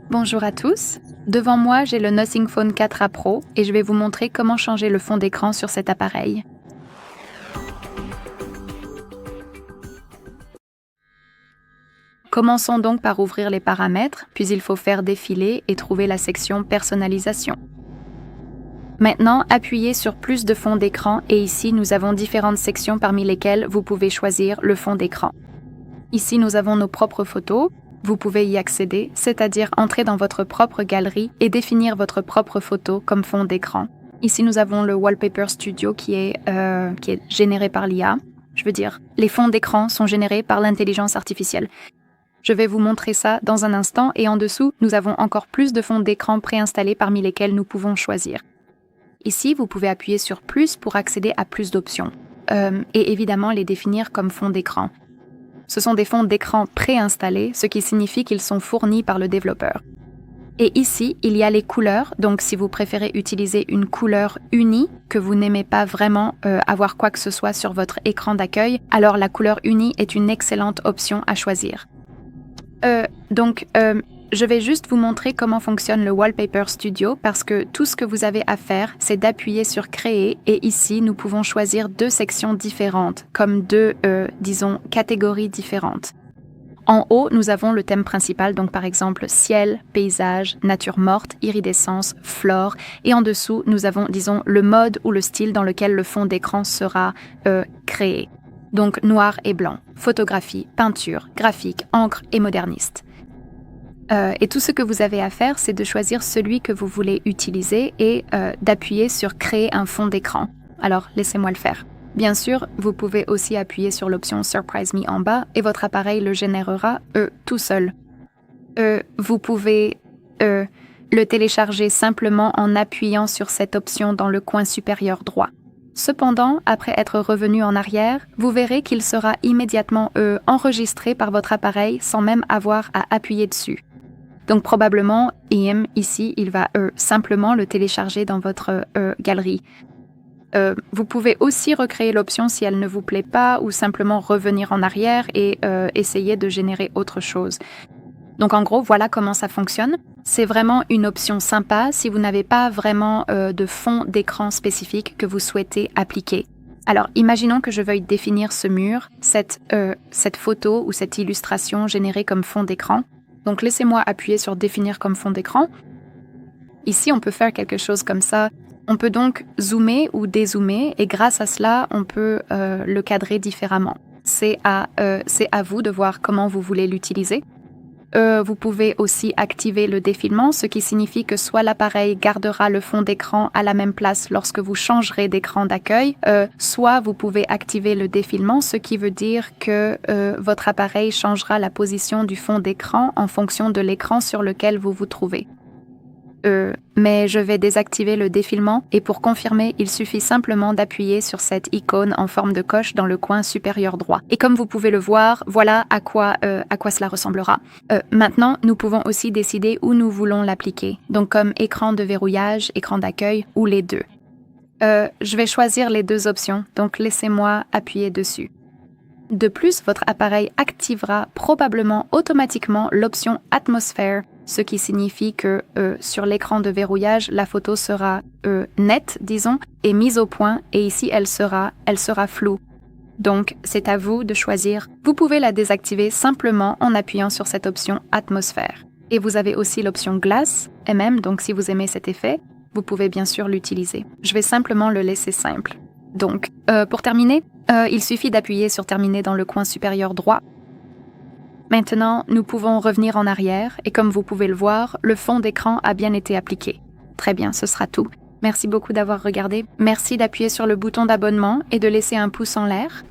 Bonjour à tous. Devant moi, j'ai le Nothing Phone 4A Pro et je vais vous montrer comment changer le fond d'écran sur cet appareil. Commençons donc par ouvrir les paramètres, puis il faut faire défiler et trouver la section Personnalisation. Maintenant, appuyez sur Plus de fond d'écran et ici, nous avons différentes sections parmi lesquelles vous pouvez choisir le fond d'écran. Ici, nous avons nos propres photos. Vous pouvez y accéder, c'est-à-dire entrer dans votre propre galerie et définir votre propre photo comme fond d'écran. Ici, nous avons le Wallpaper Studio qui est généré par l'IA. Je veux dire, les fonds d'écran sont générés par l'intelligence artificielle. Je vais vous montrer ça dans un instant et en dessous, nous avons encore plus de fonds d'écran préinstallés parmi lesquels nous pouvons choisir. Ici, vous pouvez appuyer sur Plus pour accéder à plus d'options et évidemment les définir comme fond d'écran. Ce sont des fonds d'écran préinstallés, ce qui signifie qu'ils sont fournis par le développeur. Et ici, il y a les couleurs, donc si vous préférez utiliser une couleur unie, que vous n'aimez pas vraiment avoir quoi que ce soit sur votre écran d'accueil, alors la couleur unie est une excellente option à choisir. Je vais juste vous montrer comment fonctionne le Wallpaper Studio parce que tout ce que vous avez à faire, c'est d'appuyer sur Créer et ici, nous pouvons choisir deux sections différentes, comme deux, catégories différentes. En haut, nous avons le thème principal, donc par exemple ciel, paysage, nature morte, iridescence, flore, et en dessous, nous avons, le mode ou le style dans lequel le fond d'écran sera créé. Donc noir et blanc, photographie, peinture, graphique, encre et moderniste. Et tout ce que vous avez à faire, c'est de choisir celui que vous voulez utiliser et d'appuyer sur Créer un fond d'écran. Alors, laissez-moi le faire. Bien sûr, vous pouvez aussi appuyer sur l'option Surprise Me en bas et votre appareil le générera tout seul. Vous pouvez le télécharger simplement en appuyant sur cette option dans le coin supérieur droit. Cependant, après être revenu en arrière, vous verrez qu'il sera immédiatement enregistré par votre appareil sans même avoir à appuyer dessus. Donc probablement, ici, il va simplement le télécharger dans votre galerie. Vous pouvez aussi recréer l'option si elle ne vous plaît pas ou simplement revenir en arrière et essayer de générer autre chose. Donc en gros, voilà comment ça fonctionne. C'est vraiment une option sympa si vous n'avez pas vraiment de fond d'écran spécifique que vous souhaitez appliquer. Alors, imaginons que je veuille définir ce mur, cette photo ou cette illustration générée comme fond d'écran. Donc laissez-moi appuyer sur Définir comme fond d'écran. Ici, on peut faire quelque chose comme ça. On peut donc zoomer ou dézoomer et grâce à cela, on peut le cadrer différemment. C'est à vous de voir comment vous voulez l'utiliser. Vous pouvez aussi activer le défilement, ce qui signifie que soit l'appareil gardera le fond d'écran à la même place lorsque vous changerez d'écran d'accueil, soit vous pouvez activer le défilement, ce qui veut dire que votre appareil changera la position du fond d'écran en fonction de l'écran sur lequel vous vous trouvez. Mais je vais désactiver le défilement et pour confirmer, il suffit simplement d'appuyer sur cette icône en forme de coche dans le coin supérieur droit. Et comme vous pouvez le voir, voilà à quoi cela ressemblera. Maintenant, nous pouvons aussi décider où nous voulons l'appliquer, donc comme écran de verrouillage, écran d'accueil ou les deux. Je vais choisir les deux options, donc laissez-moi appuyer dessus. De plus, votre appareil activera probablement automatiquement l'option Atmosphère, ce qui signifie que sur l'écran de verrouillage, la photo sera nette, et mise au point, et ici, elle sera floue. Donc, c'est à vous de choisir. Vous pouvez la désactiver simplement en appuyant sur cette option Atmosphère. Et vous avez aussi l'option Glace, donc si vous aimez cet effet, vous pouvez bien sûr l'utiliser. Je vais simplement le laisser simple. Donc, pour terminer, il suffit d'appuyer sur Terminer dans le coin supérieur droit. Maintenant, nous pouvons revenir en arrière et comme vous pouvez le voir, le fond d'écran a bien été appliqué. Très bien, ce sera tout. Merci beaucoup d'avoir regardé. Merci d'appuyer sur le bouton d'abonnement et de laisser un pouce en l'air.